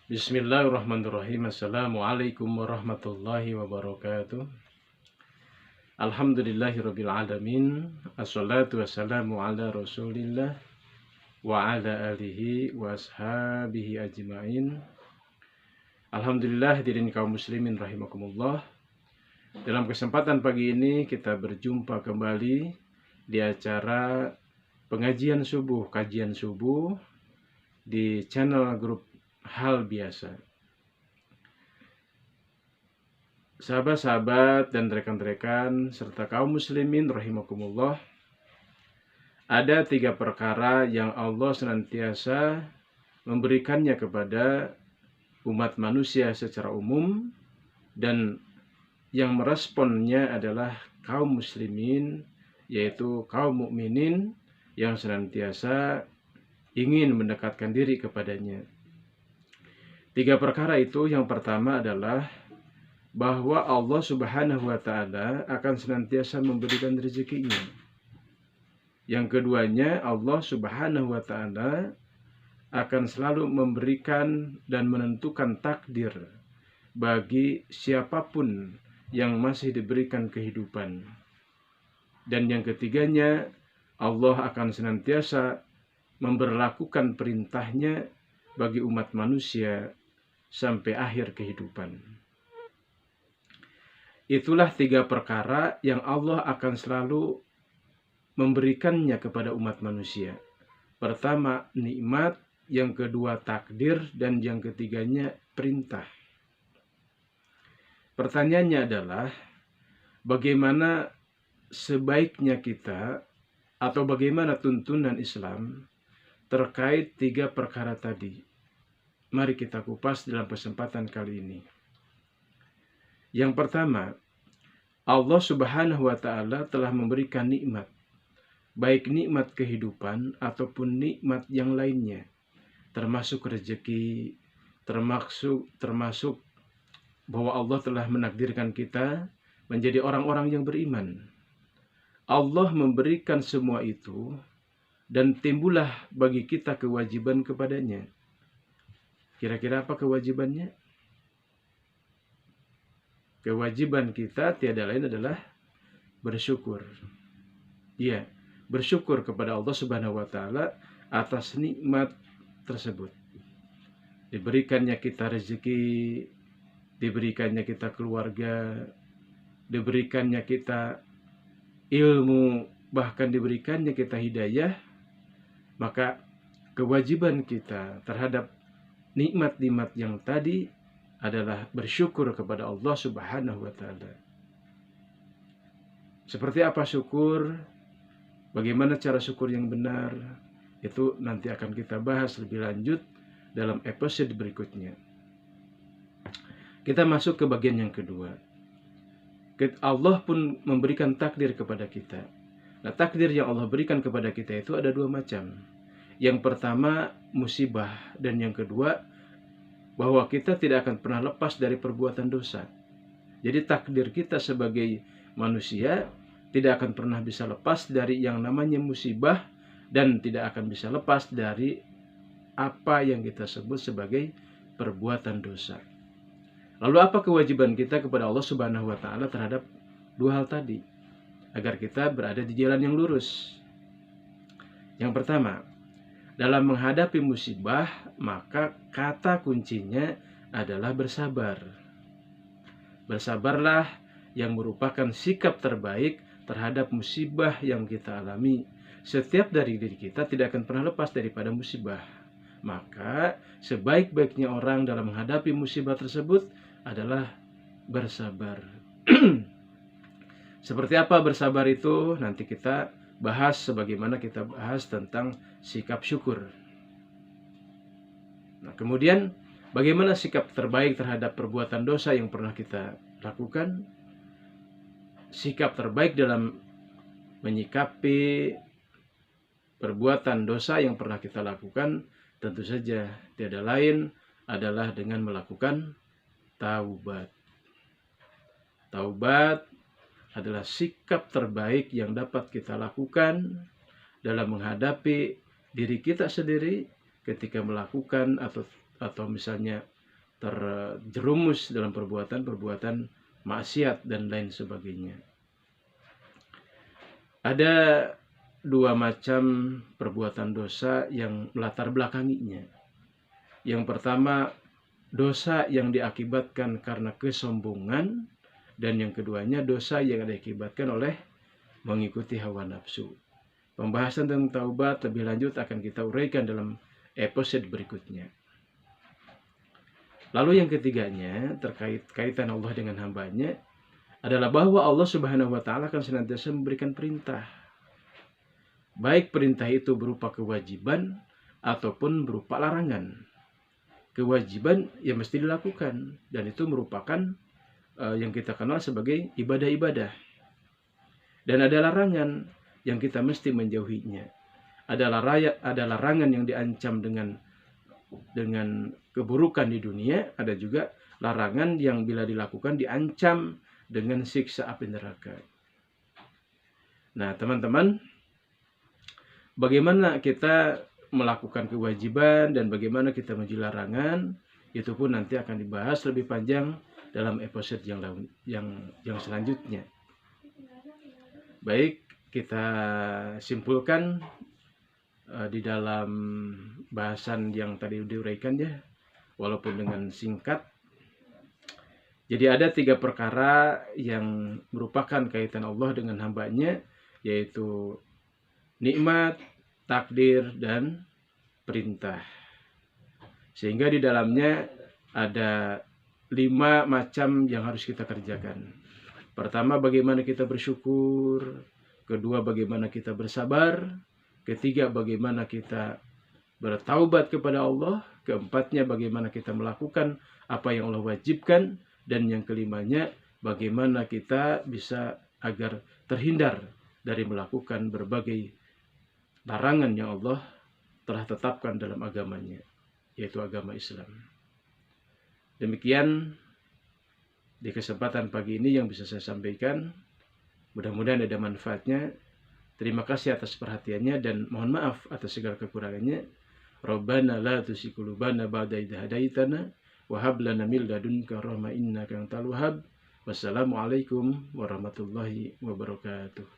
Bismillahirrahmanirrahim. Assalamualaikum warahmatullahi wabarakatuh. Alhamdulillahirabbil alamin. Assalatu wassalamu ala Rasulillah wa ala alihi wa ashabihi ajmain. Alhamdulillah, hadirin kaum muslimin rahimakumullah. Dalam kesempatan pagi ini kita berjumpa kembali di acara pengajian subuh, kajian subuh di channel grup Hal Biasa. Sahabat-sahabat dan rekan-rekan serta kaum muslimin rahimakumullah, ada 3 perkara yang Allah senantiasa memberikannya kepada umat manusia secara umum, dan yang meresponnya adalah kaum muslimin, yaitu kaum mukminin yang senantiasa ingin mendekatkan diri kepadanya. 3 perkara itu, yang pertama adalah bahwa Allah Subhanahu wa Ta'ala akan senantiasa memberikan rezekinya. Yang keduanya, Allah Subhanahu wa Ta'ala akan selalu memberikan dan menentukan takdir bagi siapapun yang masih diberikan kehidupan. Dan yang ketiganya, Allah akan senantiasa memberlakukan perintahnya bagi umat manusia sampai akhir kehidupan. Itulah 3 perkara yang Allah akan selalu memberikannya kepada umat manusia. Pertama, nikmat, yang kedua takdir, dan yang ketiganya perintah. Pertanyaannya adalah, bagaimana sebaiknya kita, atau bagaimana tuntunan Islam terkait 3 perkara tadi? Mari kita kupas dalam kesempatan kali ini. Yang pertama, Allah Subhanahu wa Ta'ala telah memberikan nikmat, baik nikmat kehidupan ataupun nikmat yang lainnya, termasuk rezeki, termasuk bahwa Allah telah menakdirkan kita menjadi orang-orang yang beriman. Allah memberikan semua itu, dan timbullah bagi kita kewajiban kepadanya. Kira-kira apa kewajibannya? Kewajiban kita tiada lain adalah bersyukur. Iya, bersyukur kepada Allah Subhanahu wa Ta'ala atas nikmat tersebut. Diberikannya kita rezeki, diberikannya kita keluarga, diberikannya kita ilmu, bahkan diberikannya kita hidayah. Maka kewajiban kita terhadap nikmat-nikmat yang tadi adalah bersyukur kepada Allah Subhanahu wa Ta'ala. Seperti apa syukur? Bagaimana cara syukur yang benar? Itu nanti akan kita bahas lebih lanjut dalam episode berikutnya. Kita masuk ke bagian yang kedua. Allah pun memberikan takdir kepada kita. Nah, takdir yang Allah berikan kepada kita itu ada 2 macam. Yang pertama, musibah, dan yang kedua, bahwa kita tidak akan pernah lepas dari perbuatan dosa. Jadi takdir kita sebagai manusia tidak akan pernah bisa lepas dari yang namanya musibah, dan tidak akan bisa lepas dari apa yang kita sebut sebagai perbuatan dosa. Lalu apa kewajiban kita kepada Allah Subhanahu wa Ta'ala terhadap 2 hal tadi, agar kita berada di jalan yang lurus? Yang pertama, dalam menghadapi musibah, maka kata kuncinya adalah bersabar. Bersabarlah yang merupakan sikap terbaik terhadap musibah yang kita alami. Setiap dari diri kita tidak akan pernah lepas daripada musibah. Maka sebaik-baiknya orang dalam menghadapi musibah tersebut adalah bersabar. Seperti apa bersabar itu? Nanti kita bahas sebagaimana kita bahas tentang sikap syukur. Nah, kemudian bagaimana sikap terbaik terhadap perbuatan dosa yang pernah kita lakukan? Sikap terbaik dalam menyikapi perbuatan dosa yang pernah kita lakukan tentu saja tiada lain adalah dengan melakukan taubat. Taubat adalah sikap terbaik yang dapat kita lakukan dalam menghadapi diri kita sendiri ketika melakukan atau misalnya terjerumus dalam perbuatan-perbuatan maksiat dan lain sebagainya. Ada dua macam perbuatan dosa yang melatar belakanginya. Yang pertama, dosa yang diakibatkan karena kesombongan, dan yang keduanya dosa yang diakibatkan oleh mengikuti hawa nafsu. Pembahasan tentang taubat lebih lanjut akan kita uraikan dalam episode berikutnya. Lalu yang ketiganya, terkait kaitan Allah dengan hambanya, adalah bahwa Allah Subhanahu wa Ta'ala akan senantiasa memberikan perintah. Baik perintah itu berupa kewajiban ataupun berupa larangan. Kewajiban yang mesti dilakukan, dan itu merupakan yang kita kenal sebagai ibadah-ibadah. Dan ada larangan yang kita mesti menjauhinya. Ada larangan yang diancam dengan keburukan di dunia, ada juga larangan yang bila dilakukan diancam dengan siksa api neraka. Nah, teman-teman, bagaimana kita melakukan kewajiban dan bagaimana kita menjauhi larangan, itu pun nanti akan dibahas lebih panjang dalam episode yang selanjutnya. Baik, kita simpulkan di dalam bahasan yang tadi diuraikan ya, walaupun dengan singkat. Jadi ada 3 perkara yang merupakan kaitan Allah dengan hambanya, yaitu nikmat, takdir, dan perintah. Sehingga di dalamnya ada 5 macam yang harus kita kerjakan. Pertama, bagaimana kita bersyukur. Kedua, bagaimana kita bersabar. Ketiga, bagaimana kita bertaubat kepada Allah. Keempatnya, bagaimana kita melakukan apa yang Allah wajibkan. Dan yang kelimanya, bagaimana kita bisa agar terhindar dari melakukan berbagai larangan yang Allah telah tetapkan dalam agamanya, yaitu agama Islam. Demikian di kesempatan pagi ini yang bisa saya sampaikan. Mudah-mudahan ada manfaatnya. Terima kasih atas perhatiannya dan mohon maaf atas segala kekurangannya. Rabbana la tuzigh qulubana ba'da idh hadaitana wa hab lana min ladunka rahmah innaka antal wahhab. Wassalamualaikum warahmatullahi wabarakatuh.